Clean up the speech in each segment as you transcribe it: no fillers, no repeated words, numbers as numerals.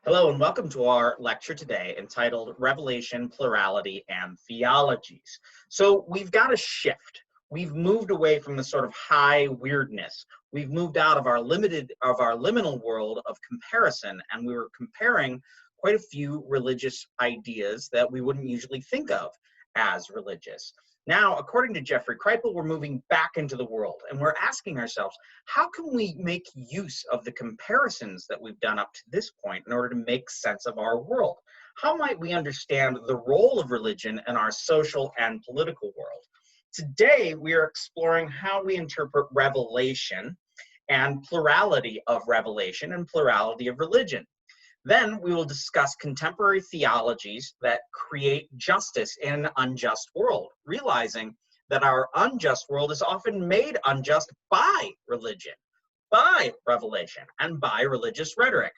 Hello and welcome to our lecture today entitled Revelation, Plurality, and Theologies. So we've got a shift. We've moved away from the sort of high weirdness. We've moved out of our liminal world of comparison, and we were comparing quite a few religious ideas that we wouldn't usually think of as religious. Now, according to Jeffrey Kripal, we're moving back into the world, and we're asking ourselves, how can we make use of the comparisons that we've done up to this point in order to make sense of our world? How might we understand the role of religion in our social and political world? Today, we are exploring how we interpret revelation and plurality of revelation and plurality of religion. Then we will discuss contemporary theologies that create justice in an unjust world, realizing that our unjust world is often made unjust by religion, by revelation, and by religious rhetoric.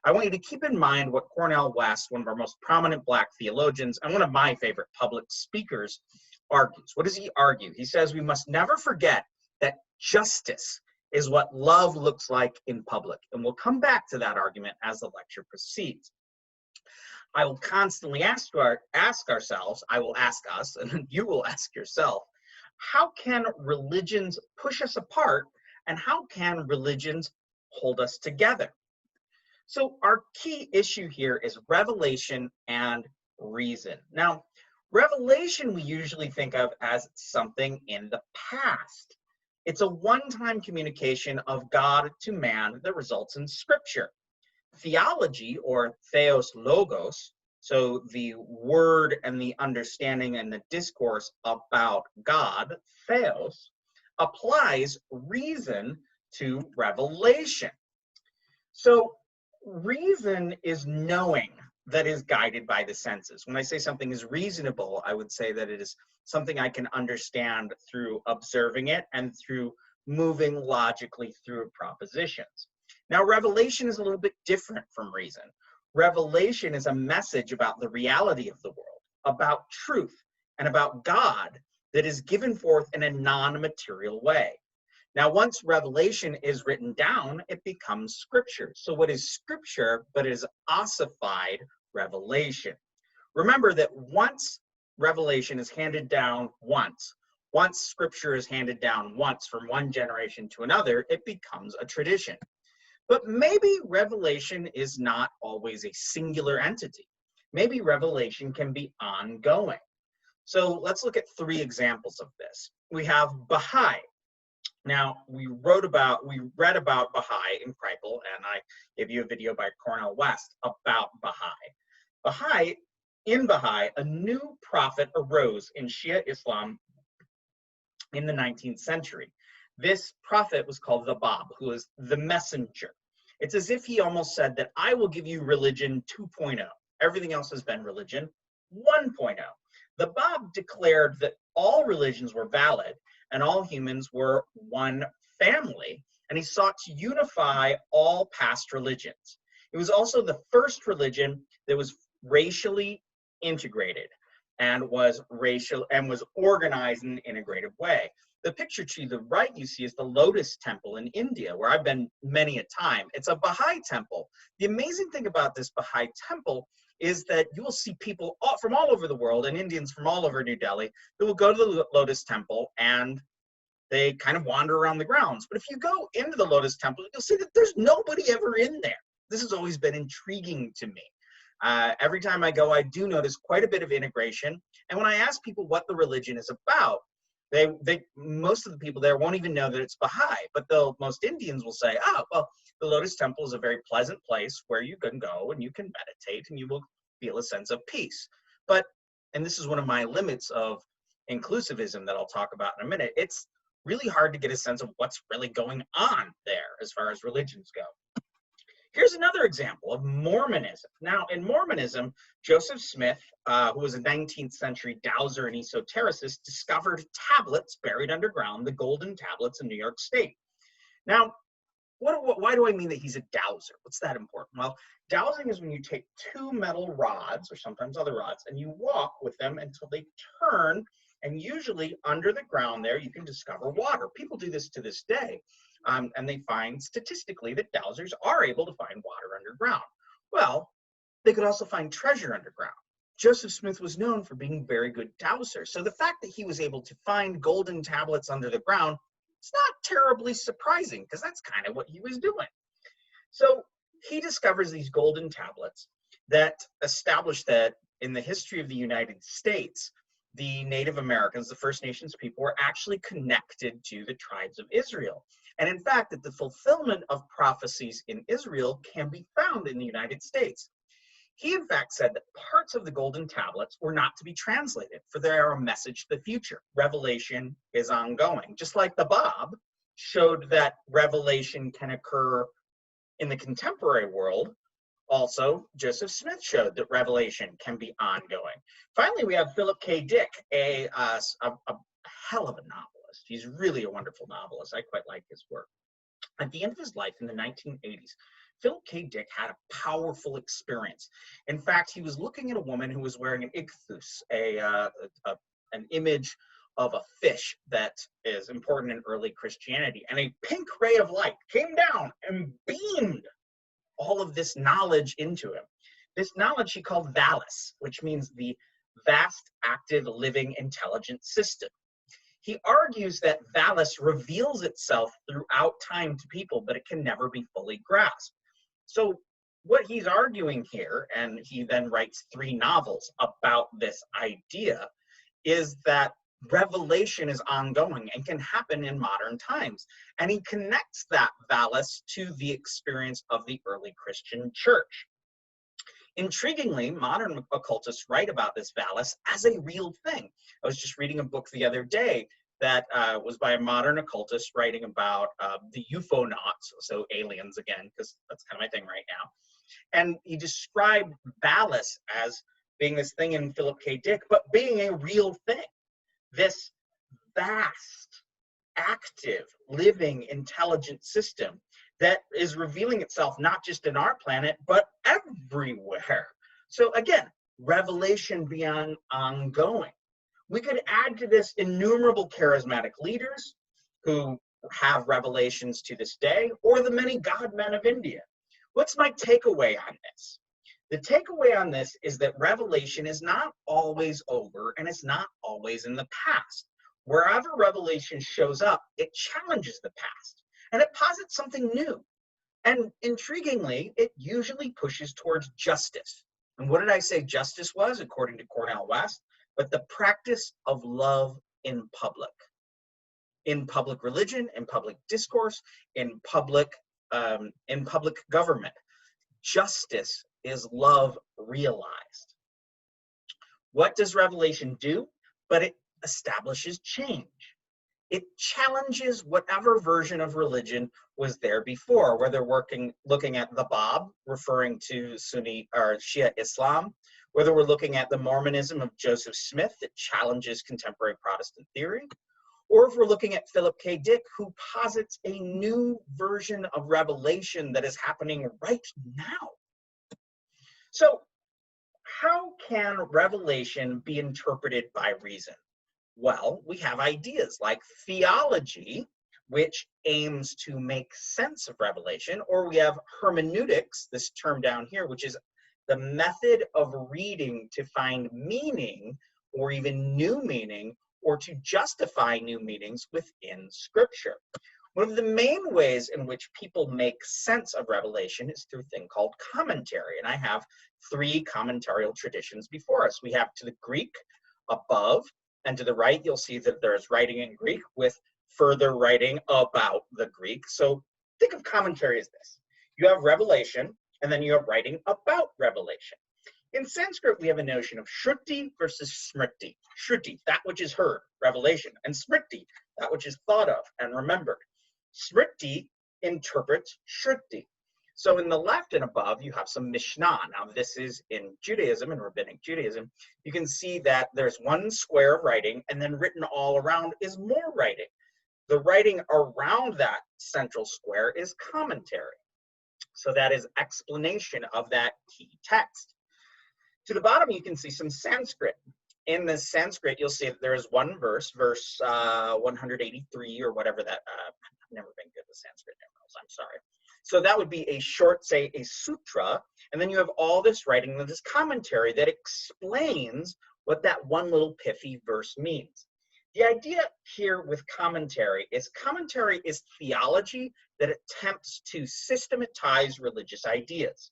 I want you to keep in mind what Cornel West, one of our most prominent Black theologians and one of my favorite public speakers, argues. What does he argue? He says we must never forget that justice is what love looks like in public. And we'll come back to that argument as the lecture proceeds. I will constantly ask ourselves, I will ask us, and you will ask yourself, how can religions push us apart, and how can religions hold us together? So our key issue here is revelation and reason. Now, revelation we usually think of as something in the past. It's a one-time communication of God to man that results in scripture. Theology, or theos logos, so the word and the understanding and the discourse about God, theos, applies reason to revelation. So reason is knowing that is guided by the senses. When I say something is reasonable, I would say that it is something I can understand through observing it and through moving logically through propositions. Now, revelation is a little bit different from reason. Revelation is a message about the reality of the world, about truth, and about God that is given forth in a non-material way. Now, once revelation is written down, it becomes scripture. So what is scripture but is ossified revelation? Remember that once revelation is handed down once scripture is handed down once from one generation to another, it becomes a tradition. But maybe revelation is not always a singular entity. Maybe revelation can be ongoing. So let's look at three examples of this. We have Baha'i. Now, we read about Baha'i in Kripal, and I gave you a video by Cornel West about Baha'i. In Baha'i, a new prophet arose in Shia Islam in the 19th century. This prophet was called the Bab, who is the messenger. It's as if he almost said that I will give you religion 2.0. Everything else has been religion 1.0. The Bab declared that all religions were valid and all humans were one family, and he sought to unify all past religions. It was also the first religion that was racially integrated and was organized in an integrative way. The picture to the right you see is the Lotus Temple in India, where I've been many a time. It's a Baha'i temple. The amazing thing about this Baha'i temple is that you will see people from all over the world and Indians from all over New Delhi that will go to the Lotus Temple and they kind of wander around the grounds. But if you go into the Lotus Temple, you'll see that there's nobody ever in there. This has always been intriguing to me. Every time I go, I do notice quite a bit of integration. And when I ask people what the religion is about, most of the people there won't even know that it's Baha'i, but most Indians will say, oh, well, the Lotus Temple is a very pleasant place where you can go and you can meditate and you will feel a sense of peace. And this is one of my limits of inclusivism that I'll talk about in a minute, it's really hard to get a sense of what's really going on there as far as religions go. Here's another example of Mormonism. Now, in Mormonism, Joseph Smith, who was a 19th century dowser and esotericist, discovered tablets buried underground, the golden tablets in New York State. Now, why do I mean that he's a dowser? What's that important? Well, dowsing is when you take two metal rods, or sometimes other rods, and you walk with them until they turn, and usually under the ground there, you can discover water. People do this to this day. And they find statistically that dowsers are able to find water underground. Well, they could also find treasure underground. Joseph Smith was known for being a very good dowser, so the fact that he was able to find golden tablets under the ground is not terribly surprising, because that's kind of what he was doing. So he discovers these golden tablets that establish that in the history of the United States, the Native Americans, the First Nations people, were actually connected to the tribes of Israel. And in fact, that the fulfillment of prophecies in Israel can be found in the United States. He, in fact, said that parts of the golden tablets were not to be translated, for they are a message to the future. Revelation is ongoing. Just like the Bob showed that revelation can occur in the contemporary world, also Joseph Smith showed that revelation can be ongoing. Finally, we have Philip K. Dick, a hell of a novelist. He's really a wonderful novelist. I quite like his work. At the end of his life in the 1980s, Philip K. Dick had a powerful experience. In fact, he was looking at a woman who was wearing an ichthus, an image of a fish that is important in early Christianity. And a pink ray of light came down and beamed all of this knowledge into him. This knowledge he called Valis, which means the vast, active, living, intelligent system. He argues that Valis reveals itself throughout time to people, but it can never be fully grasped. So what he's arguing here, and he then writes 3 novels about this idea, is that revelation is ongoing and can happen in modern times. And he connects that Valis to the experience of the early Christian church. Intriguingly, modern occultists write about this Valis as a real thing. I was just reading a book the other day that was by a modern occultist writing about the UFO-nauts, so aliens again, because that's kind of my thing right now. And he described Valis as being this thing in Philip K. Dick, but being a real thing. This vast, active, living, intelligent system that is revealing itself not just in our planet, but everywhere. So again, revelation beyond ongoing. We could add to this innumerable charismatic leaders who have revelations to this day, or the many God-men of India. What's my takeaway on this? The takeaway on this is that revelation is not always over, and it's not always in the past. Wherever revelation shows up, it challenges the past, and it posits something new. And intriguingly, it usually pushes towards justice. And what did I say justice was, according to Cornel West? But the practice of love in public religion, in public discourse, in public government. Justice is love realized. What does revelation do? But it establishes change. It challenges whatever version of religion was there before, whether looking at the Bab, referring to Sunni or Shia Islam, whether we're looking at the Mormonism of Joseph Smith that challenges contemporary Protestant theory, or if we're looking at Philip K. Dick, who posits a new version of revelation that is happening right now. So how can revelation be interpreted by reason? Well, we have ideas like theology, which aims to make sense of revelation, or we have hermeneutics, this term down here, which is the method of reading to find meaning or even new meaning, or to justify new meanings within Scripture. One of the main ways in which people make sense of revelation is through a thing called commentary. And I have 3 commentarial traditions before us. We have to the Greek above, and to the right, you'll see that there's writing in Greek with further writing about the Greek. So think of commentary as this. You have revelation, and then you have writing about revelation. In Sanskrit, we have a notion of shruti versus smriti. Shruti, that which is heard, revelation, and smriti, that which is thought of and remembered. Smriti interprets shruti. So in the left and above, you have some Mishnah. Now this is in Judaism, in Rabbinic Judaism. You can see that there's one square of writing, and then written all around is more writing. The writing around that central square is commentary. So that is explanation of that key text. To the bottom, you can see some Sanskrit. In the Sanskrit, you'll see that there is one verse, verse 183 or whatever that, I've never been good with Sanskrit numerals, I'm sorry. So that would be a short, say, a sutra, and then you have all this writing, this commentary that explains what that one little pithy verse means. The idea here with commentary is theology that attempts to systematize religious ideas.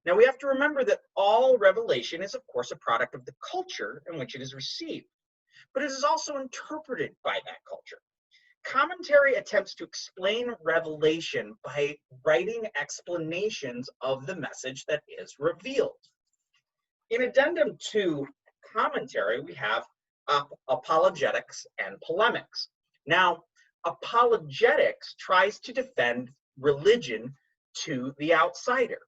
Now we have to remember that all revelation is, of course, a product of the culture in which it is received, but it is also interpreted by that culture. Commentary attempts to explain revelation by writing explanations of the message that is revealed. In addendum to commentary, we have apologetics and polemics. Now, apologetics tries to defend religion to the outsider.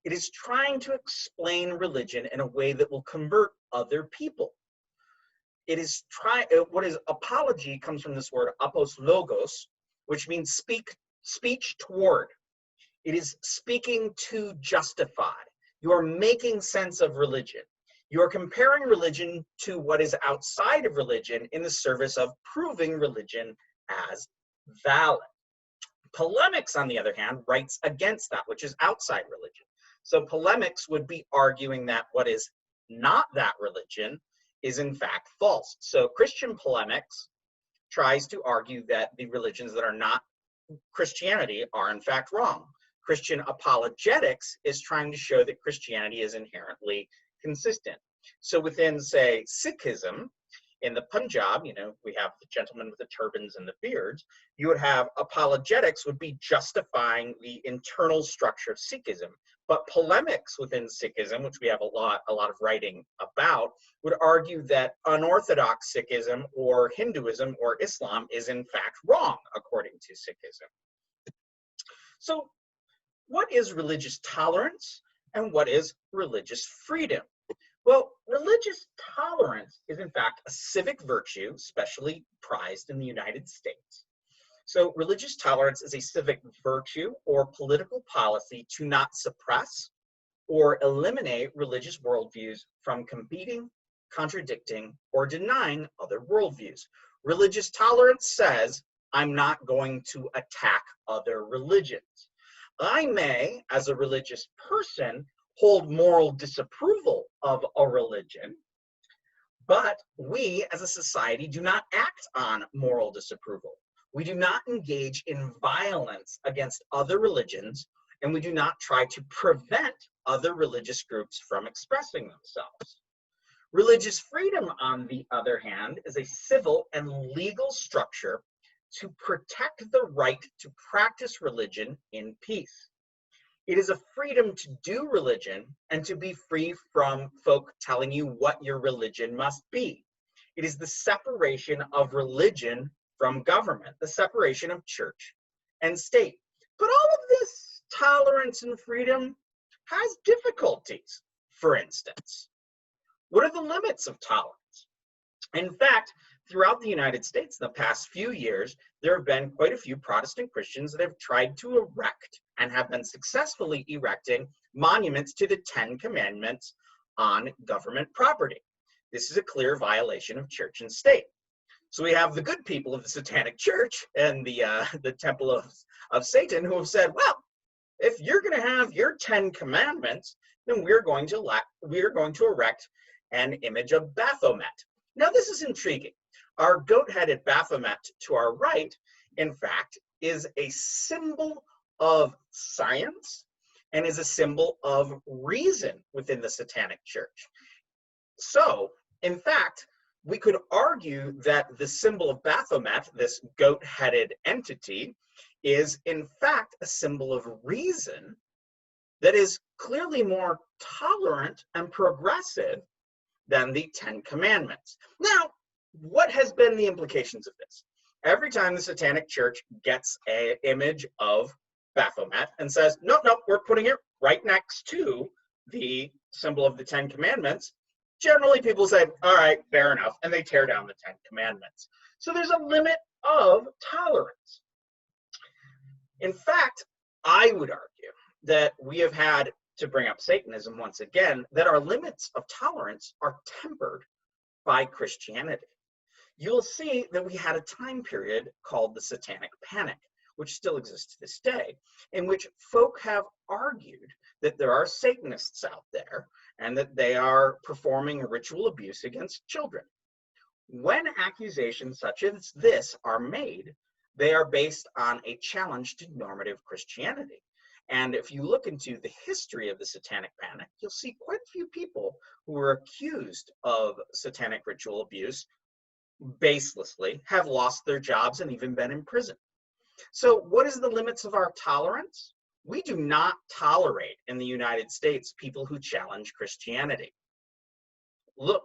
It is trying to explain religion in a way that will convert other people. It is what is apology comes from this word apos logos, which means speech toward. It is speaking to justify. You are making sense of religion. You are comparing religion to what is outside of religion in the service of proving religion as valid. Polemics, on the other hand, writes against that which is outside religion. So polemics would be arguing that what is not that religion is in fact false. So Christian polemics tries to argue that the religions that are not Christianity are in fact wrong. Christian apologetics is trying to show that Christianity is inherently consistent. So within, say, Sikhism, in the Punjab, we have the gentlemen with the turbans and the beards, you would have apologetics would be justifying the internal structure of Sikhism. But polemics within Sikhism, which we have a lot of writing about, would argue that unorthodox Sikhism or Hinduism or Islam is in fact wrong, according to Sikhism. So what is religious tolerance and what is religious freedom? Well, religious tolerance is in fact a civic virtue, especially prized in the United States. So religious tolerance is a civic virtue or political policy to not suppress or eliminate religious worldviews from competing, contradicting, or denying other worldviews. Religious tolerance says, I'm not going to attack other religions. I may, as a religious person, hold moral disapproval of a religion, but we as a society do not act on moral disapproval. We do not engage in violence against other religions, and we do not try to prevent other religious groups from expressing themselves. Religious freedom, on the other hand, is a civil and legal structure to protect the right to practice religion in peace. It is a freedom to do religion and to be free from folk telling you what your religion must be. It is the separation of religion from government, the separation of church and state. But all of this tolerance and freedom has difficulties. For instance, what are the limits of tolerance? In fact, throughout the United States in the past few years, there have been quite a few Protestant Christians that have tried to erect and have been successfully erecting monuments to the 10 Commandments on government property. This is a clear violation of church and state. So we have the good people of the Satanic Church and the Temple of Satan who have said, well, if you're going to have your 10 Commandments, then we're going to erect an image of Baphomet. Now this is intriguing. Our goat-headed Baphomet to our right, in fact, is a symbol of science and is a symbol of reason within the Satanic Church. So, in fact, we could argue that the symbol of Baphomet, this goat-headed entity, is in fact a symbol of reason that is clearly more tolerant and progressive than the 10 Commandments. Now, what has been the implications of this? Every time the Satanic Church gets an image of Baphomet and says, no, we're putting it right next to the symbol of the 10 Commandments, generally people say, all right, fair enough, and they tear down the 10 Commandments. So there's a limit of tolerance. In fact, I would argue that we have had, to bring up Satanism once again, that our limits of tolerance are tempered by Christianity. You'll see that we had a time period called the Satanic Panic, which still exists to this day, in which folk have argued that there are Satanists out there and that they are performing ritual abuse against children. When accusations such as this are made, they are based on a challenge to normative Christianity. And if you look into the history of the Satanic Panic, you'll see quite a few people who were accused of satanic ritual abuse baselessly have lost their jobs and even been in prison. So what is the limits of our tolerance? We do not tolerate in the United States people who challenge Christianity. Look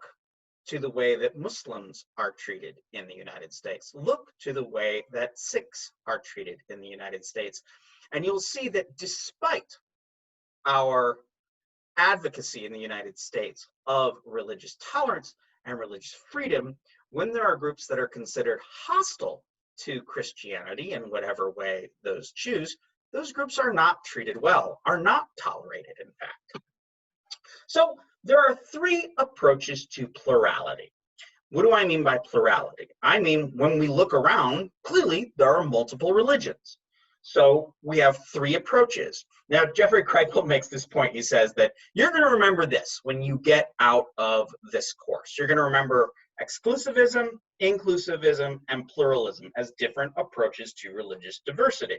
to the way that Muslims are treated in the United States. Look to the way that Sikhs are treated in the United States. And you'll see that despite our advocacy in the United States of religious tolerance and religious freedom, when there are groups that are considered hostile to Christianity in whatever way those choose, those groups are not treated well, are not tolerated, in fact. So there are three approaches to plurality. What do I mean by plurality? I mean, when we look around, clearly there are multiple religions. So we have three approaches. Now, Jeffrey Kripal makes this point. He says that you're going to remember this when you get out of this course. You're going to remember exclusivism, inclusivism, and pluralism as different approaches to religious diversity.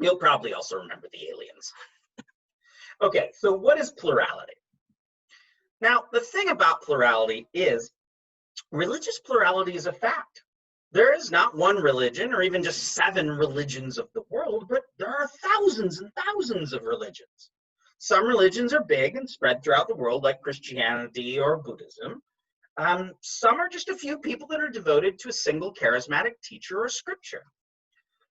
You'll probably also remember the aliens. Okay, so what is plurality? Now, the thing about plurality is religious plurality is a fact. There is not one religion or even just 7 religions of the world, but there are thousands and thousands of religions. Some religions are big and spread throughout the world, like Christianity or Buddhism. Some are just a few people that are devoted to a single charismatic teacher or scripture.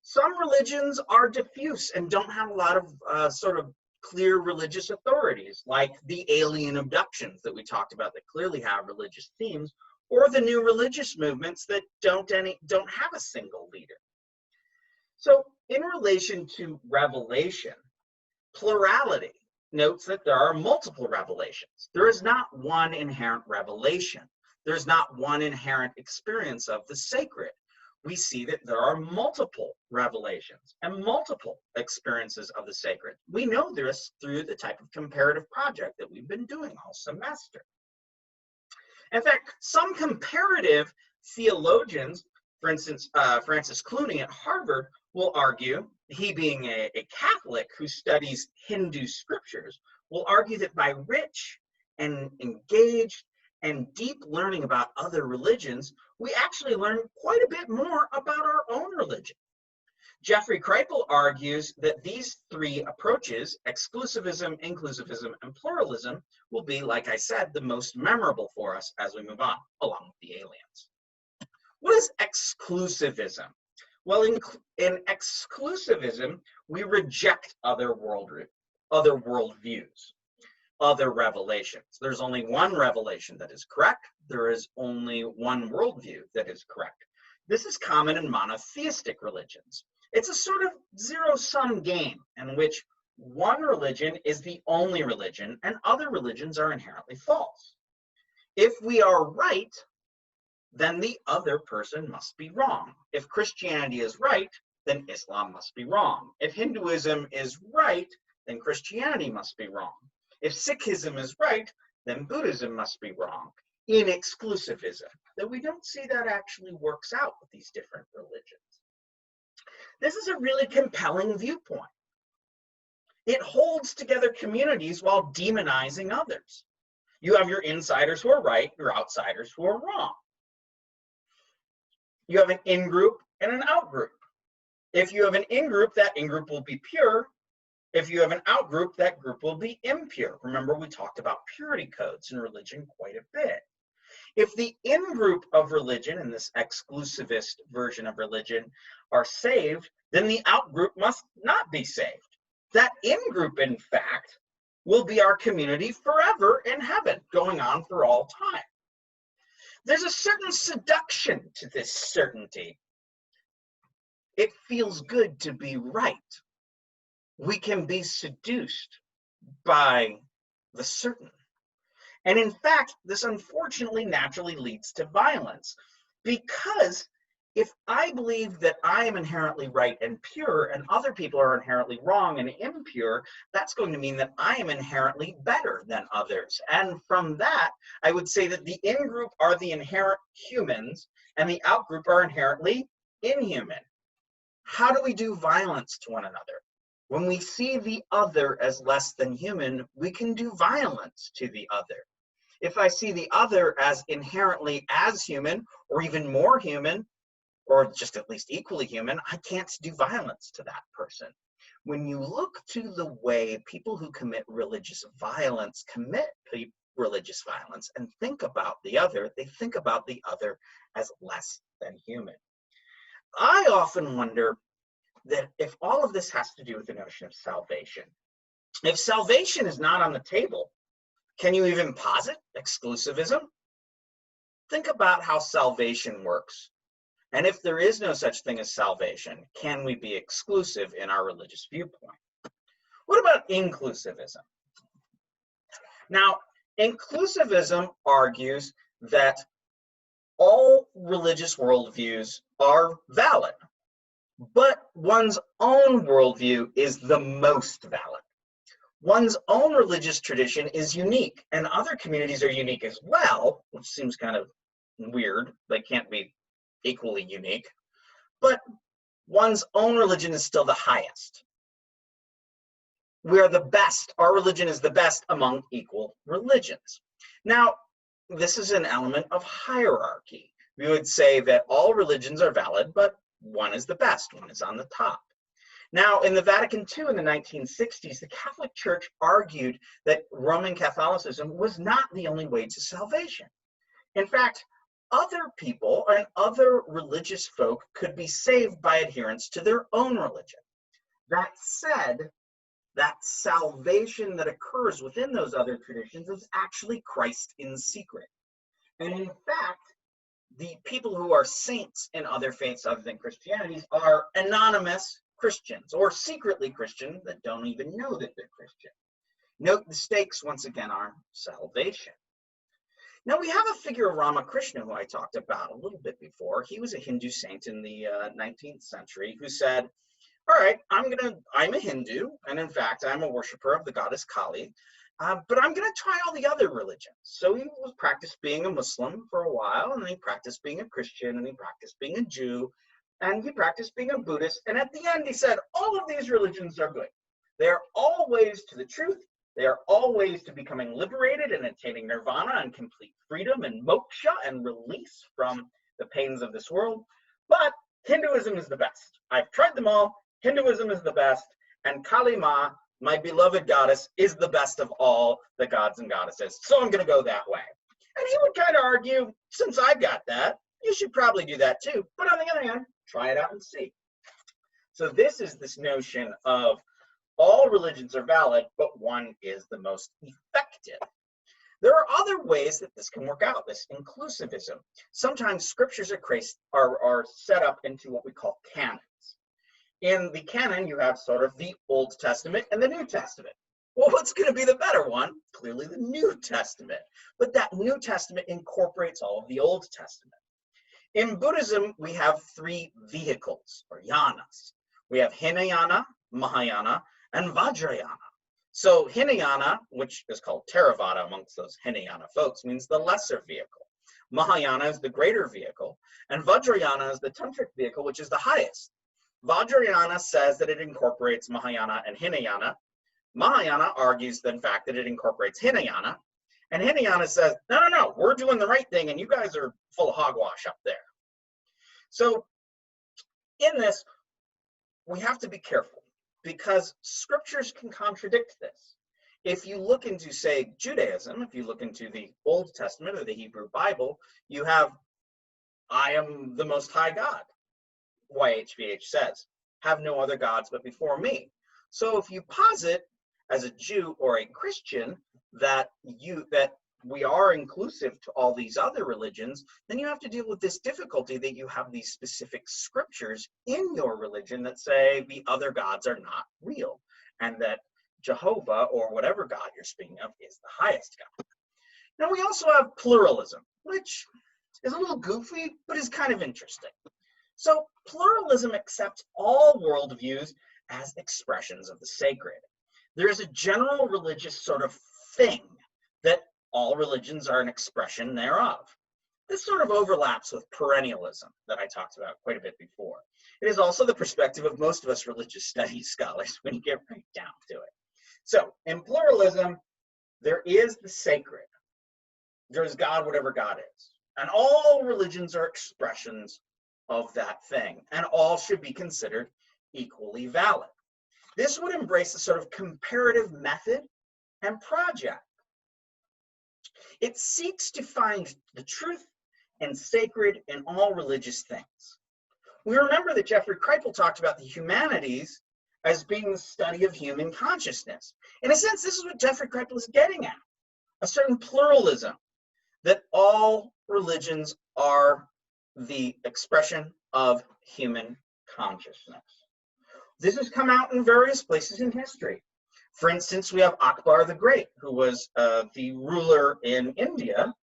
Some religions are diffuse and don't have a lot of sort of clear religious authorities, like the alien abductions that we talked about that clearly have religious themes, or the new religious movements that don't have a single leader. So in relation to revelation, plurality notes that there are multiple revelations. There is not one inherent revelation. There's not one inherent experience of the sacred. We see that there are multiple revelations and multiple experiences of the sacred. We know this through the type of comparative project that we've been doing all semester. In fact, some comparative theologians, for instance, Francis Clooney at Harvard, will argue, he being a Catholic who studies Hindu scriptures, will argue that by rich and engaged and deep learning about other religions, we actually learn quite a bit more about our own religion. Jeffrey Kripal argues that these three approaches, exclusivism, inclusivism, and pluralism, will be, like I said, the most memorable for us as we move on, along with the aliens. What is exclusivism? Well, in exclusivism, we reject other worldviews, other revelations. There's only one revelation that is correct. There is only one worldview that is correct. This is common in monotheistic religions. It's a sort of zero-sum game in which one religion is the only religion and other religions are inherently false. If we are right, then the other person must be wrong. If Christianity is right, then Islam must be wrong. If Hinduism is right, then Christianity must be wrong. If Sikhism is right, then Buddhism must be wrong. In exclusivism, that we don't see that actually works out with these different religions. This is a really compelling viewpoint. It holds together communities while demonizing others. You have your insiders who are right, your outsiders who are wrong. You have an in-group and an out-group. If you have an in-group, that in-group will be pure. If you have an out-group, that group will be impure. Remember, we talked about purity codes in religion quite a bit. If the in-group of religion, in this exclusivist version of religion, are saved, then the out-group must not be saved. That in-group, in fact, will be our community forever in heaven, going on for all time. There's a certain seduction to this certainty. It feels good to be right. We can be seduced by the certain. And in fact, this unfortunately naturally leads to violence, because if I believe that I am inherently right and pure and other people are inherently wrong and impure, that's going to mean that I am inherently better than others. And from that, I would say that the in-group are the inherent humans and the out-group are inherently inhuman. How do we do violence to one another? When we see the other as less than human, we can do violence to the other. If I see the other as inherently as human or even more human, or just at least equally human, I can't do violence to that person. When you look to the way people who commit religious violence commit religious violence and think about the other, they think about the other as less than human. I often wonder that if all of this has to do with the notion of salvation, if salvation is not on the table, can you even posit exclusivism? Think about how salvation works. And if there is no such thing as salvation, can we be exclusive in our religious viewpoint? What about inclusivism? Now, inclusivism argues that all religious worldviews are valid, but one's own worldview is the most valid. One's own religious tradition is unique, and other communities are unique as well, which seems kind of weird. They can't be equally unique, but one's own religion is still the highest. We are the best. Our religion is the best among equal religions. Now, this is an element of hierarchy. We would say that all religions are valid, but one is the best, one is on the top. Now, in the Vatican II in the 1960s, the Catholic Church argued that Roman Catholicism was not the only way to salvation. In fact, other people and other religious folk could be saved by adherence to their own religion. That said, that salvation that occurs within those other traditions is actually Christ in secret. And in fact, the people who are saints in other faiths other than Christianity are anonymous Christians or secretly Christian that don't even know that they're Christian. Note the stakes once again are salvation. Now we have a figure of Ramakrishna who I talked about a little bit before. He was a Hindu saint in the 19th century who said, all right, I'm a Hindu, and in fact, I'm a worshiper of the goddess Kali, but I'm gonna try all the other religions. So he practiced being a Muslim for a while, and then he practiced being a Christian, and he practiced being a Jew, and he practiced being a Buddhist, and at the end he said, all of these religions are good. They are all ways to the truth. They are all ways to becoming liberated and attaining nirvana and complete freedom and moksha and release from the pains of this world. But Hinduism is the best. I've tried them all. Hinduism is the best. And Kali Ma, my beloved goddess, is the best of all the gods and goddesses. So I'm going to go that way. And he would kind of argue, since I got that, you should probably do that too. But on the other hand, try it out and see. So this is this notion of all religions are valid, but one is the most effective. There are other ways that this can work out, this inclusivism. Sometimes scriptures are set up into what we call canons. In the canon, you have sort of the Old Testament and the New Testament. Well, what's going to be the better one? Clearly the New Testament. But that New Testament incorporates all of the Old Testament. In Buddhism, we have three vehicles, or yanas. We have Hinayana, Mahayana, and Vajrayana. So Hinayana, which is called Theravada amongst those Hinayana folks, means the lesser vehicle. Mahayana is the greater vehicle, and Vajrayana is the tantric vehicle, which is the highest. Vajrayana says that it incorporates Mahayana and Hinayana. Mahayana argues, in fact, that it incorporates Hinayana. And Hinayana says, no, we're doing the right thing, and you guys are full of hogwash up there. So in this, we have to be careful, because scriptures can contradict this. If you look into, say, Judaism, if you look into the Old Testament or the Hebrew Bible, you have, I am the Most High God. YHVH says, have no other gods but before me. So if you posit as a Jew or a Christian that we are inclusive to all these other religions, then you have to deal with this difficulty that you have these specific scriptures in your religion that say the other gods are not real, and that Jehovah, or whatever God you're speaking of, is the highest God. Now we also have pluralism, which is a little goofy, but is kind of interesting. So pluralism accepts all worldviews as expressions of the sacred. There is a general religious sort of thing that all religions are an expression thereof. This sort of overlaps with perennialism that I talked about quite a bit before. It is also the perspective of most of us religious studies scholars when you get right down to it. So in pluralism, there is the sacred. There's God, whatever God is. And all religions are expressions of that thing, and all should be considered equally valid. This would embrace a sort of comparative method and project. It seeks to find the truth and sacred in all religious things. We remember that Jeffrey Kripal talked about the humanities as being the study of human consciousness. In a sense, this is what Jeffrey Kripal is getting at, a certain pluralism, that all religions are the expression of human consciousness. This has come out in various places in history. For instance, we have Akbar the Great, who was the ruler in India,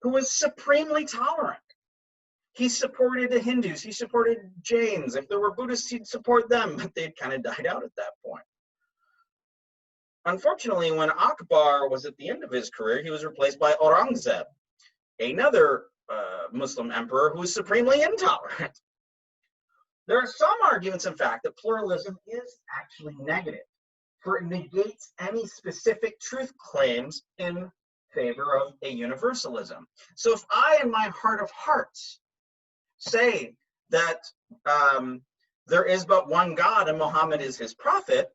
who was supremely tolerant. He supported the Hindus, he supported Jains. If there were Buddhists, he'd support them, but they'd kind of died out at that point. Unfortunately, when Akbar was at the end of his career, he was replaced by Aurangzeb, another Muslim emperor who was supremely intolerant. There are some arguments, in fact, that pluralism is actually negative, for it negates any specific truth claims in favor of a universalism. So if I, in my heart of hearts, say that there is but one God and Muhammad is his prophet,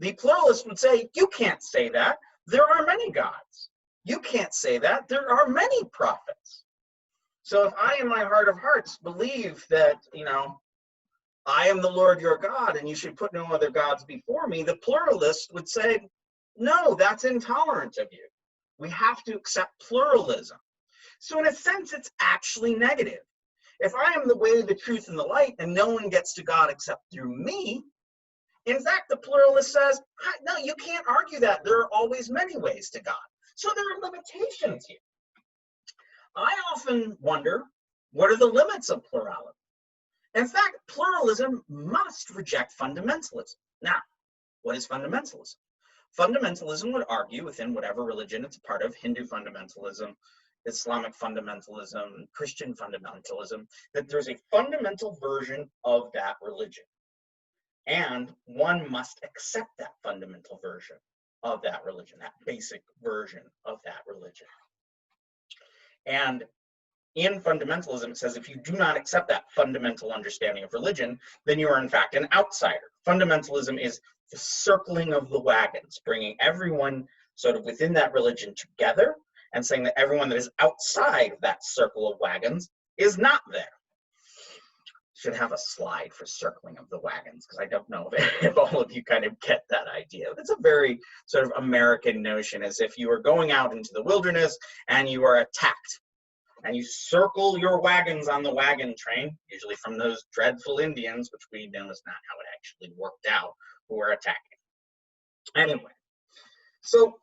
the pluralist would say, you can't say that. There are many gods. You can't say that. There are many prophets. So if I, in my heart of hearts, believe that, I am the Lord your God and you should put no other gods before me, the pluralist would say, no, that's intolerant of you. We have to accept pluralism. So in a sense, it's actually negative. If I am the way, the truth, and the light, and no one gets to God except through me, in fact, the pluralist says, no, you can't argue that. There are always many ways to God. So there are limitations here. I often wonder, what are the limits of plurality? In fact, pluralism must reject fundamentalism. Now, what is fundamentalism? Fundamentalism would argue within whatever religion it's a part of, Hindu fundamentalism, Islamic fundamentalism, Christian fundamentalism, that there's a fundamental version of that religion. And one must accept that fundamental version of that religion, that basic version of that religion. And in fundamentalism, it says if you do not accept that fundamental understanding of religion, then you are in fact an outsider. Fundamentalism is the circling of the wagons, bringing everyone sort of within that religion together and saying that everyone that is outside of that circle of wagons is not there. Should have a slide for circling of the wagons, because I don't know if all of you kind of get that idea. It's a very sort of American notion, as if you are going out into the wilderness and you are attacked. And you circle your wagons on the wagon train, usually from those dreadful Indians, which we know is not how it actually worked out, who are attacking. Anyway, so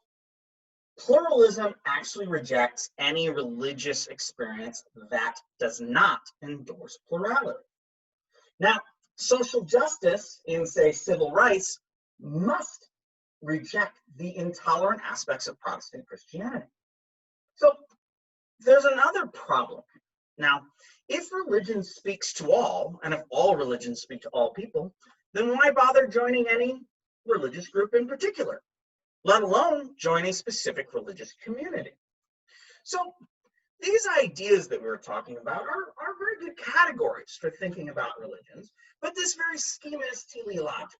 pluralism actually rejects any religious experience that does not endorse plurality. Now, social justice in, say, civil rights must reject the intolerant aspects of Protestant Christianity. So there's another problem. Now, if religion speaks to all, and if all religions speak to all people, then why bother joining any religious group in particular, let alone join a specific religious community? So these ideas that we were talking about are very good categories for thinking about religions, but this very schema is teleological.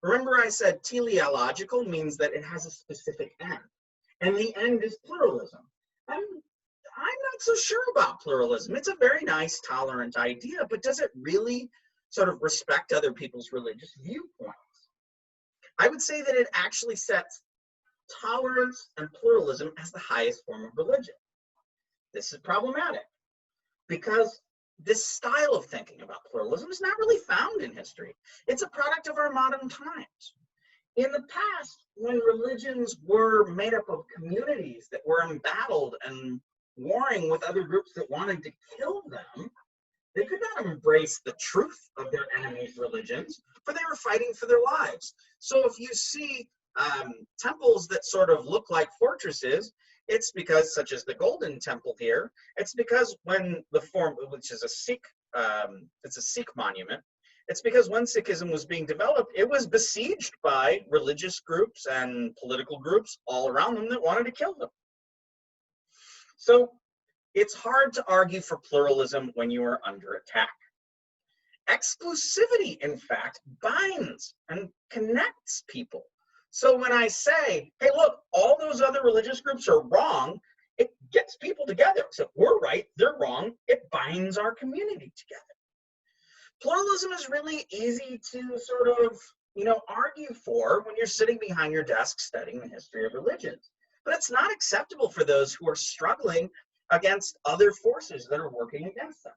Remember I said teleological means that it has a specific end, and the end is pluralism. I'm not so sure about pluralism. It's a very nice, tolerant idea, but does it really sort of respect other people's religious viewpoints? I would say that it actually sets tolerance and pluralism as the highest form of religion. This is problematic because this style of thinking about pluralism is not really found in history. It's a product of our modern times. In the past, when religions were made up of communities that were embattled and warring with other groups that wanted to kill them, They could not embrace the truth of their enemies' religions, for they were fighting for their lives. So if you see temples that sort of look like fortresses, it's because, such as the Golden Temple here, it's because when the form, which is a Sikh, it's a Sikh monument, it's because when Sikhism was being developed, it was besieged by religious groups and political groups all around them that wanted to kill them. So it's hard to argue for pluralism when you are under attack. Exclusivity, in fact, binds and connects people. So when I say, hey, look, all those other religious groups are wrong, it gets people together. So we're right, they're wrong, it binds our community together. Pluralism is really easy to sort of, argue for when you're sitting behind your desk studying the history of religions. But it's not acceptable for those who are struggling against other forces that are working against them.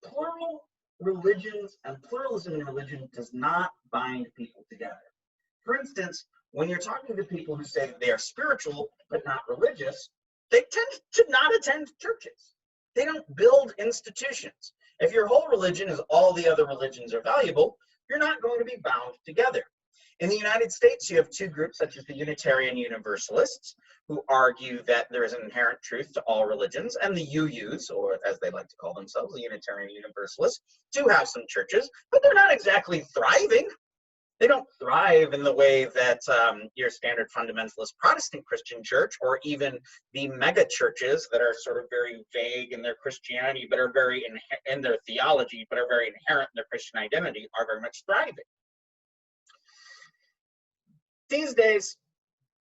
Plural religions and pluralism in religion does not bind people together. For instance, when you're talking to people who say that they are spiritual but not religious, they tend to not attend churches. They don't build institutions. If your whole religion is all the other religions are valuable, you're not going to be bound together. In the United States, you have two groups such as the Unitarian Universalists, who argue that there is an inherent truth to all religions, and the UUs, or as they like to call themselves, the Unitarian Universalists, do have some churches, but they're not exactly thriving. They don't thrive in the way that your standard fundamentalist Protestant Christian church, or even the mega churches that are sort of very vague in their Christianity, but are very in their theology, but are very inherent in their Christian identity, are very much thriving. These days,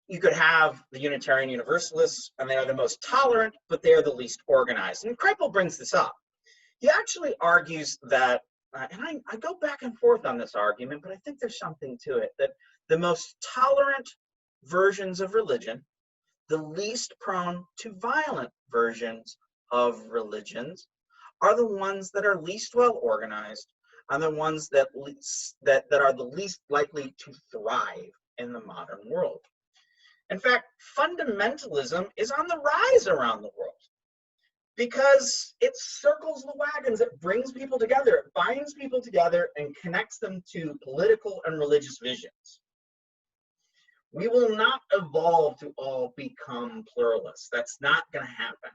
you could have the Unitarian Universalists, and they are the most tolerant, but they are the least organized. And Kripal brings this up. He actually argues that, and I go back and forth on this argument, but I think there's something to it, that the most tolerant versions of religion, the least prone to violent versions of religions, are the ones that are least well organized, and the ones that are the least likely to thrive in the modern world. In fact, fundamentalism is on the rise around the world because it circles the wagons, it brings people together, it binds people together and connects them to political and religious visions. We will not evolve to all become pluralists. That's not going to happen.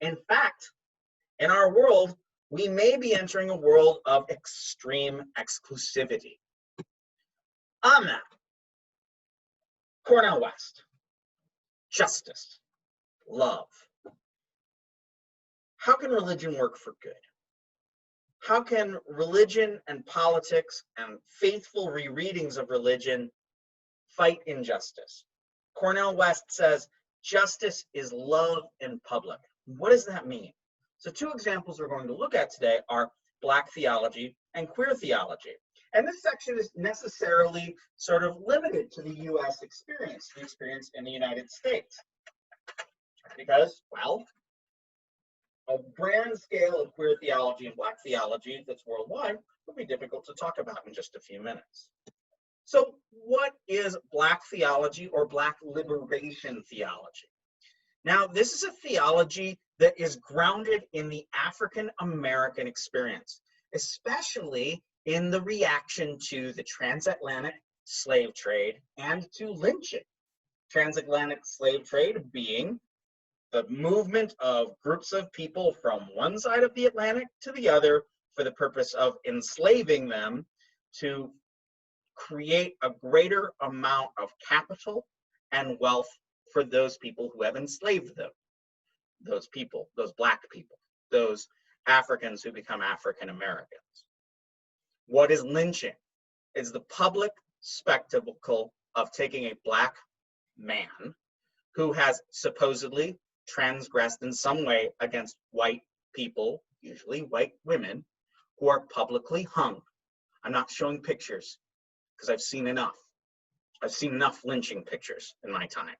In fact, in our world, we may be entering a world of extreme exclusivity. On that, Cornel West, justice, love. How can religion work for good? How can religion and politics and faithful rereadings of religion fight injustice? Cornel West says, justice is love in public. What does that mean? So two examples we're going to look at today are Black theology and queer theology. And this section is necessarily sort of limited to the US experience, the experience in the United States. Because, well, a grand scale of queer theology and Black theology that's worldwide would be difficult to talk about in just a few minutes. So what is Black theology or Black liberation theology? Now, this is a theology that is grounded in the African American experience, especially in the reaction to the transatlantic slave trade and to lynching. Transatlantic slave trade being the movement of groups of people from one side of the Atlantic to the other for the purpose of enslaving them to create a greater amount of capital and wealth for those people who have enslaved them. Those people, those Black people, those Africans who become African Americans. What is lynching? It's the public spectacle of taking a Black man who has supposedly transgressed in some way against white people, usually white women, who are publicly hung. I'm not showing pictures because I've seen enough. I've seen enough lynching pictures in my time.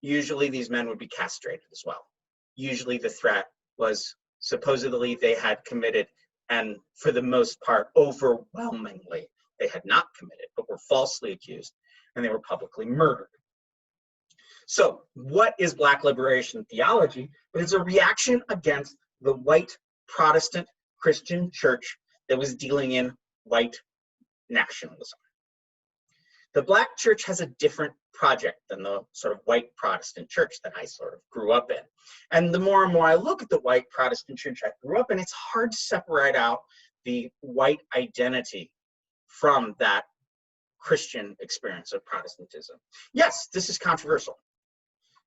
Usually these men would be castrated as well. Usually the threat was supposedly they had committed, and for the most part, overwhelmingly, they had not committed, but were falsely accused, and they were publicly murdered. So what is Black liberation theology? But it's a reaction against the white Protestant Christian church that was dealing in white nationalism. The black church has a different project than the sort of white Protestant church that I sort of grew up in. And the more and more I look at the white Protestant church I grew up in, it's hard to separate out the white identity from that Christian experience of Protestantism. Yes, this is controversial.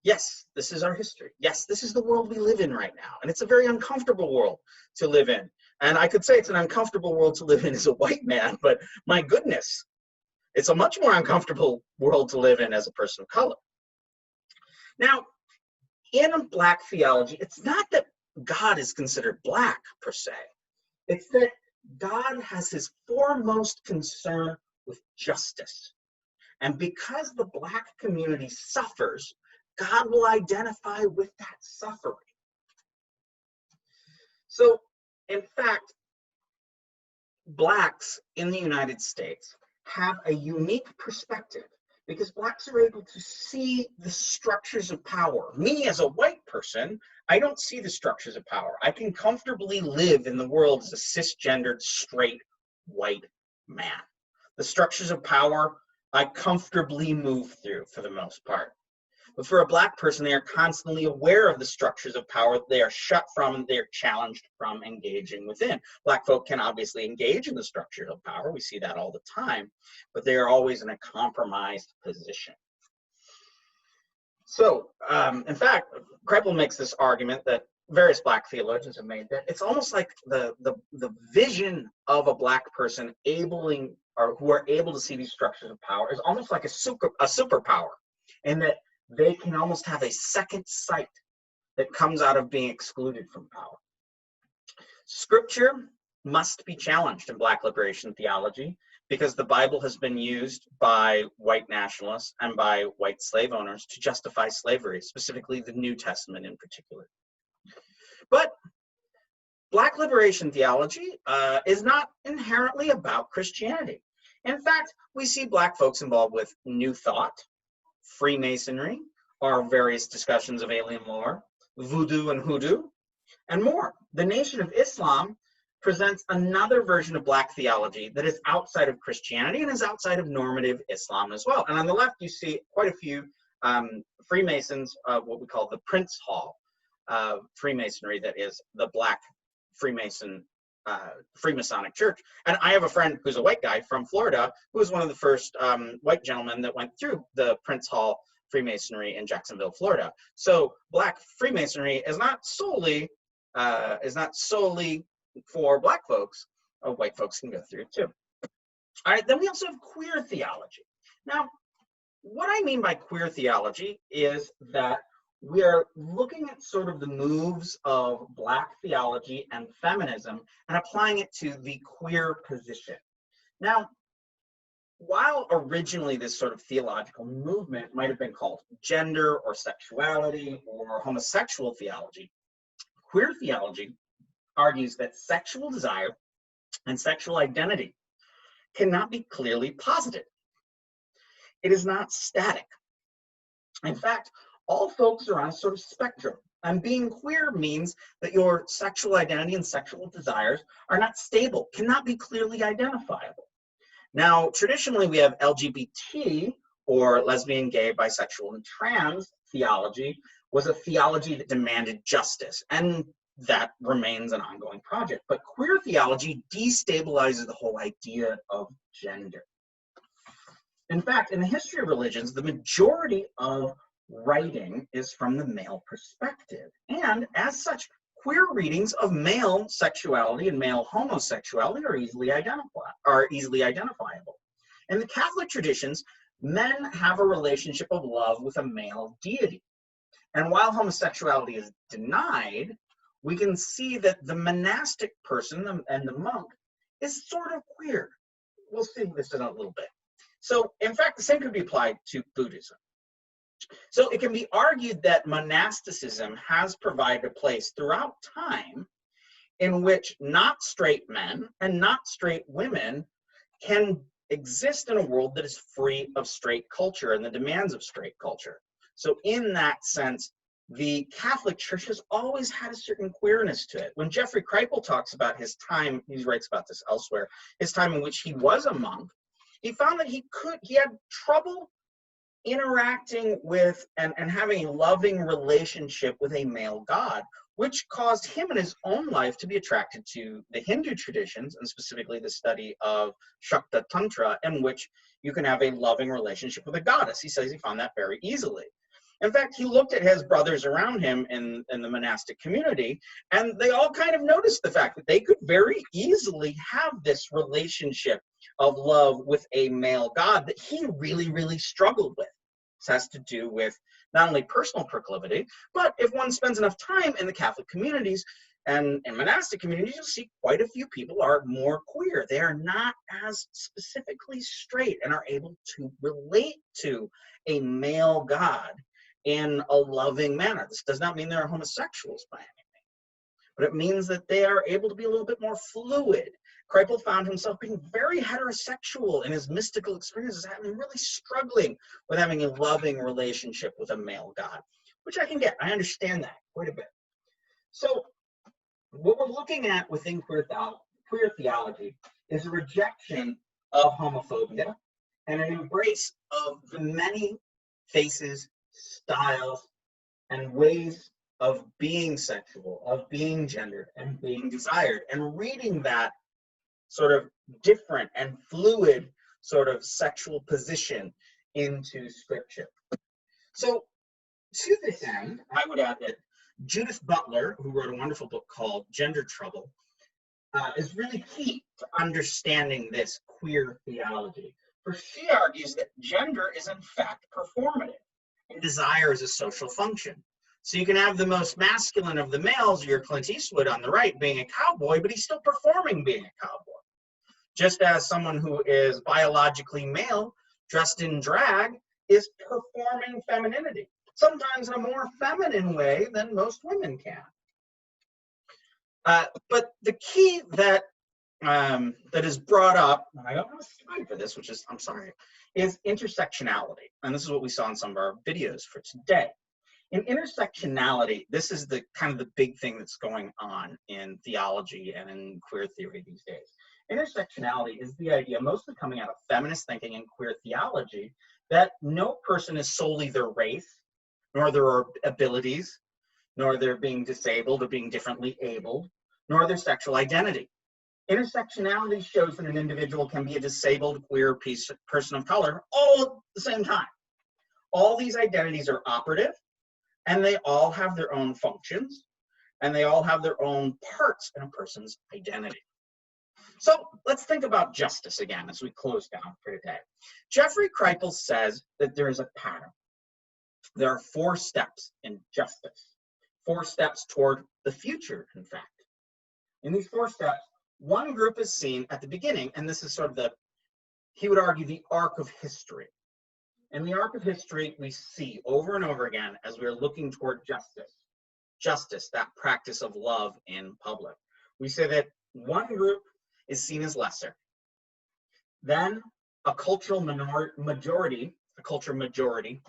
Yes, this is our history. Yes, this is the world we live in right now. And it's a very uncomfortable world to live in. And I could say it's an uncomfortable world to live in as a white man, but my goodness, it's a much more uncomfortable world to live in as a person of color. Now, in a black theology, it's not that God is considered black per se. It's that God has his foremost concern with justice. And because the black community suffers, God will identify with that suffering. So, in fact, blacks in the United States have a unique perspective because blacks are able to see the structures of power. Me, as a white person, I don't see the structures of power. I can comfortably live in the world as a cisgendered, straight, white man. The structures of power, I comfortably move through for the most part. But for a black person, they are constantly aware of the structures of power they are shut from, they are challenged from engaging within. Black folk can obviously engage in the structures of power. We see that all the time, but they are always in a compromised position. So, in fact, Kripal makes this argument that various black theologians have made, that it's almost like the vision of a black person who are able to see these structures of power is almost like a superpower, and that they can almost have a second sight that comes out of being excluded from power. Scripture must be challenged in black liberation theology because the Bible has been used by white nationalists and by white slave owners to justify slavery, specifically the New Testament in particular. But black liberation theology is not inherently about Christianity. In fact, we see black folks involved with New Thought, Freemasonry, our various discussions of alien lore, voodoo and hoodoo, and more. The Nation of Islam presents another version of black theology that is outside of Christianity and is outside of normative Islam as well. And on the left, you see quite a few Freemasons, what we call the Prince Hall Freemasonry, that is the black Freemasonic church. And I have a friend who's a white guy from Florida who was one of the first white gentlemen that went through the Prince Hall Freemasonry in Jacksonville, Florida. So black Freemasonry is not solely for black folks. White folks can go through it too. All right, then we also have queer theology. Now, what I mean by queer theology is that we are looking at sort of the moves of black theology and feminism and applying it to the queer position. Now, while originally this sort of theological movement might have been called gender or sexuality or homosexual theology, queer theology argues that sexual desire and sexual identity cannot be clearly posited. It is not static. In fact, all folks are on a sort of spectrum, and being queer means that your sexual identity and sexual desires are not stable, cannot be clearly identifiable. Now, traditionally, we have LGBT, or lesbian, gay, bisexual, and trans theology, was a theology that demanded justice, and that remains an ongoing project. But queer theology destabilizes the whole idea of gender. In fact, in the history of religions, the majority of writing is from the male perspective, and as such, queer readings of male sexuality and male homosexuality are easily identifiable. In the Catholic traditions, men have a relationship of love with a male deity, and while homosexuality is denied, we can see that the monastic person and the monk is sort of queer. We'll see this in a little bit. So, in fact, the same could be applied to Buddhism. So it can be argued that monasticism has provided a place throughout time in which not straight men and not straight women can exist in a world that is free of straight culture and the demands of straight culture. So in that sense, the Catholic Church has always had a certain queerness to it. When Jeffrey Kripal talks about his time, he writes about this elsewhere, his time in which he was a monk, he found that he had trouble interacting with and having a loving relationship with a male god, which caused him in his own life to be attracted to the Hindu traditions, and specifically the study of Shakta Tantra, in which you can have a loving relationship with a goddess. He says he found that very easily. In fact, he looked at his brothers around him in the monastic community, and they all kind of noticed the fact that they could very easily have this relationship of love with a male god that he really, really struggled with. This has to do with not only personal proclivity, but if one spends enough time in the Catholic communities and in monastic communities, you'll see quite a few people are more queer. They are not as specifically straight and are able to relate to a male god in a loving manner. This does not mean they're homosexuals by any means, but it means that they are able to be a little bit more fluid. Kripal found himself being very heterosexual in his mystical experiences, having really struggling with having a loving relationship with a male god, which I can get. I understand that quite a bit. So what we're looking at within queer theology is a rejection of homophobia and an embrace of the many faces, styles, and ways of being sexual, of being gendered, and being desired, and reading that sort of different and fluid sort of sexual position into scripture. So to this end, I would add that Judith Butler, who wrote a wonderful book called Gender Trouble, is really key to understanding this queer theology. For she argues that gender is in fact performative, and desire is a social function. So you can have the most masculine of the males, your Clint Eastwood on the right, being a cowboy, but he's still performing being a cowboy. Just as someone who is biologically male, dressed in drag, is performing femininity, sometimes in a more feminine way than most women can. But the key that is brought up, and I don't have a slide for this, which is, I'm sorry, is intersectionality. And this is what we saw in some of our videos for today. In intersectionality, this is the kind of the big thing that's going on in theology and in queer theory these days. Intersectionality is the idea, mostly coming out of feminist thinking and queer theology, that no person is solely their race, nor their abilities, nor their being disabled or being differently abled, nor their sexual identity. Intersectionality shows that an individual can be a disabled, queer person of color all at the same time. All these identities are operative, and they all have their own functions, and they all have their own parts in a person's identity. So let's think about justice again as we close down for today. Jeffrey Kripal says that there is a pattern. There are 4 steps in justice, 4 steps toward the future, in fact. In these 4 steps, one group is seen at the beginning, and this is sort of he would argue, the arc of history. In the arc of history, we see over and over again as we're looking toward justice. Justice, that practice of love in public. We say that one group is seen as lesser. Then a cultural majority,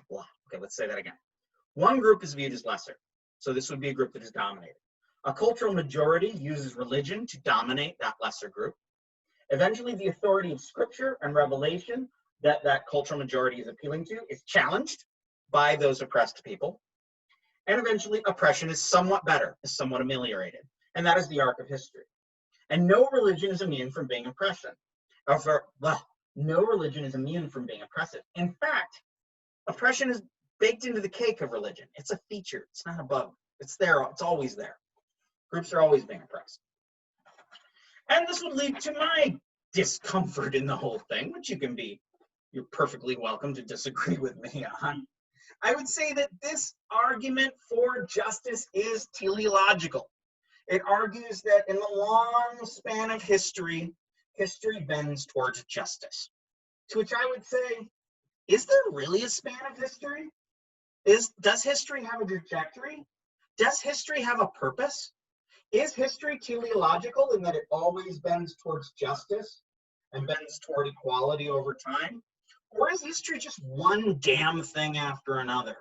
blah. Okay, let's say that again. One group is viewed as lesser. So this would be a group that is dominated. A cultural majority uses religion to dominate that lesser group. Eventually, the authority of scripture and revelation that cultural majority is appealing to is challenged by those oppressed people. And eventually, oppression is somewhat better, is somewhat ameliorated. And that is the arc of history. And no religion is immune from being no religion is immune from being oppressive. In fact, oppression is baked into the cake of religion. It's a feature. It's not a bug. It's there. It's always there. Groups are always being oppressed. And this would lead to my discomfort in the whole thing, which you're perfectly welcome to disagree with me on. I would say that this argument for justice is teleological. It argues that in the long span of history, history bends towards justice. To which I would say, is there really a span of history? Does history have a trajectory? Does history have a purpose? Is history teleological in that it always bends towards justice and bends toward equality over time? Or is history just one damn thing after another?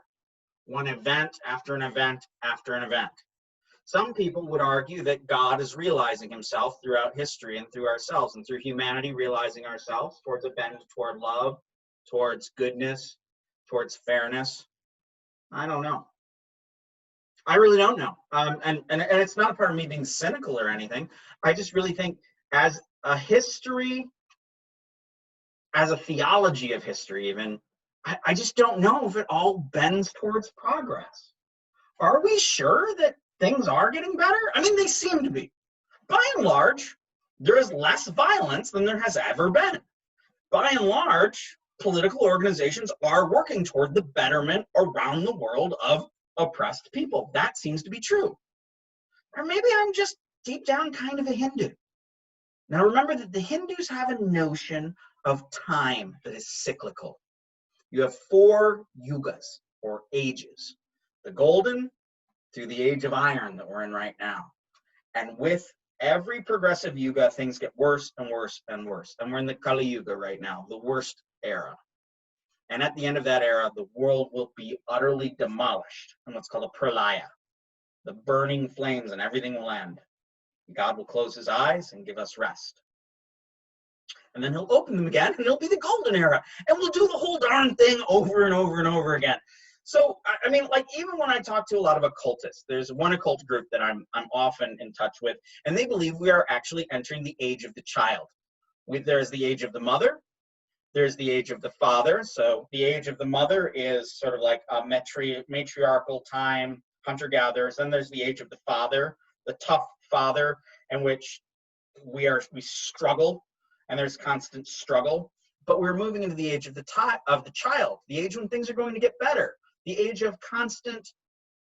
one event after an event after an event. Some people would argue that God is realizing himself throughout history and through ourselves and through humanity realizing ourselves towards a bend toward love, towards goodness, towards fairness. I don't know. I really don't know. And it's not a part of me being cynical or anything. I just really think as a history, as a theology of history even, I just don't know if it all bends towards progress. Are we sure that things are getting better? I mean, they seem to be. By and large, there is less violence than there has ever been. By and large, political organizations are working toward the betterment around the world of oppressed people. That seems to be true. Or maybe I'm just deep down kind of a Hindu. Now remember that the Hindus have a notion of time that is cyclical. You have 4 yugas, or ages. The golden, through the age of iron that we're in right now. And with every progressive yuga, things get worse and worse and worse. And we're in the Kali Yuga right now, the worst era. And at the end of that era, the world will be utterly demolished in what's called a pralaya. The burning flames and everything will end. God will close his eyes and give us rest. And then he'll open them again, and it'll be the golden era. And we'll do the whole darn thing over and over and over again. So, I mean, like, even when I talk to a lot of occultists, there's one occult group that I'm often in touch with, and they believe we are actually entering the age of the child. There's the age of the mother, there's the age of the father. So the age of the mother is sort of like a matriarchal time, hunter-gatherers. Then there's the age of the father, the tough father, in which we struggle, and there's constant struggle. But we're moving into the age of the child, the age when things are going to get better, the age of constant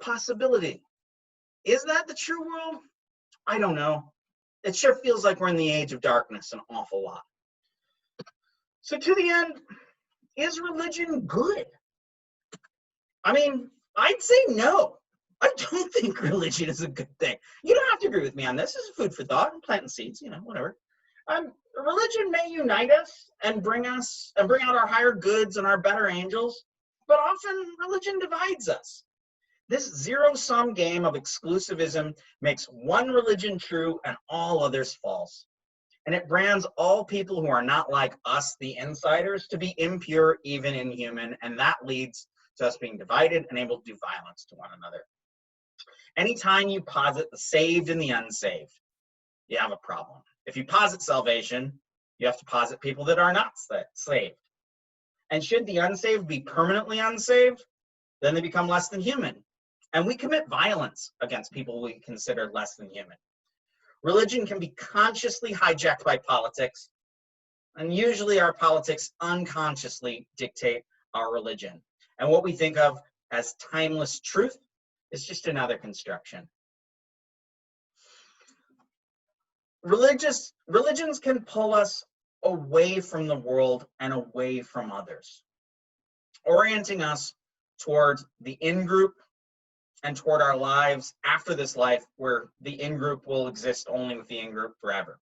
possibility. Is that the true world? I don't know. It sure feels like we're in the age of darkness an awful lot. So to the end, is religion good? I mean, I'd say no. I don't think religion is a good thing. You don't have to agree with me on this. This is food for thought. I'm planting seeds, whatever. Religion may unite us and bring out our higher goods and our better angels, but often religion divides us. This zero-sum game of exclusivism makes one religion true and all others false. And it brands all people who are not like us, the insiders, to be impure, even inhuman, and that leads to us being divided and able to do violence to one another. Anytime you posit the saved and the unsaved, you have a problem. If you posit salvation, you have to posit people that are not saved. And should the unsaved be permanently unsaved, then they become less than human. And we commit violence against people we consider less than human. Religion can be consciously hijacked by politics, and usually our politics unconsciously dictate our religion. And what we think of as timeless truth is just another construction. Religions can pull us away from the world and away from others, orienting us toward the in-group and toward our lives after this life, where the in-group will exist only with the in-group forever.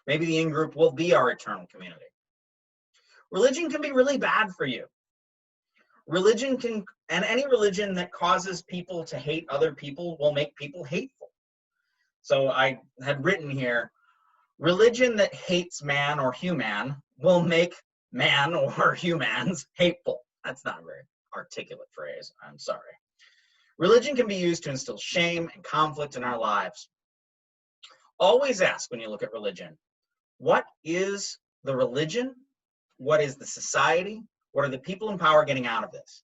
Maybe the in-group will be our eternal community. Religion can be really bad for you. And any religion that causes people to hate other people will make people hateful. So I had written here, religion that hates man or human will make man or humans hateful. That's not a very articulate phrase, I'm sorry. Religion can be used to instill shame and conflict in our lives. Always ask when you look at religion, what is the religion? What is the society? What are the people in power getting out of this?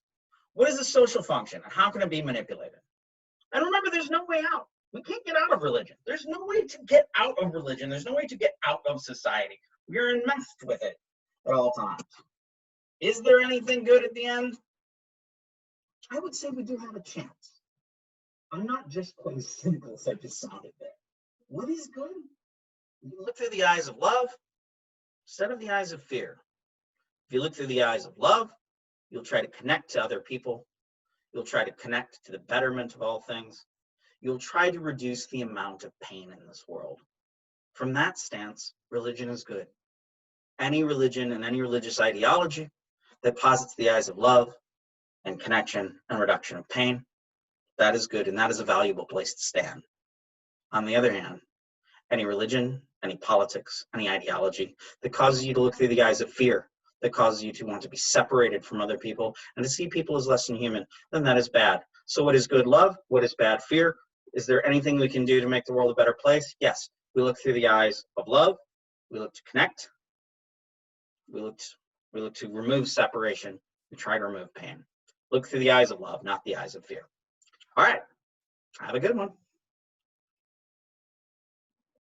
What is the social function, and how can it be manipulated? And remember, there's no way out. We can't get out of religion. There's no way to get out of religion. There's no way to get out of society. We are enmeshed with it at all times. Is there anything good at the end? I would say we do have a chance. I'm not just playing cynical as I just sounded there. What is good? You look through the eyes of love instead of the eyes of fear. If you look through the eyes of love, you'll try to connect to other people. You'll try to connect to the betterment of all things. You'll try to reduce the amount of pain in this world. From that stance, religion is good. Any religion and any religious ideology that posits the eyes of love and connection and reduction of pain. That is good, and that is a valuable place to stand. On the other hand, any religion, any politics, any ideology that causes you to look through the eyes of fear, that causes you to want to be separated from other people and to see people as less than human, then that is bad. So what is good? Love. What is bad? Fear. Is there anything we can do to make the world a better place? Yes. We look through the eyes of love. We look to connect. We look to remove separation. We try to remove pain. Look through the eyes of love, not the eyes of fear. All right. Have a good one.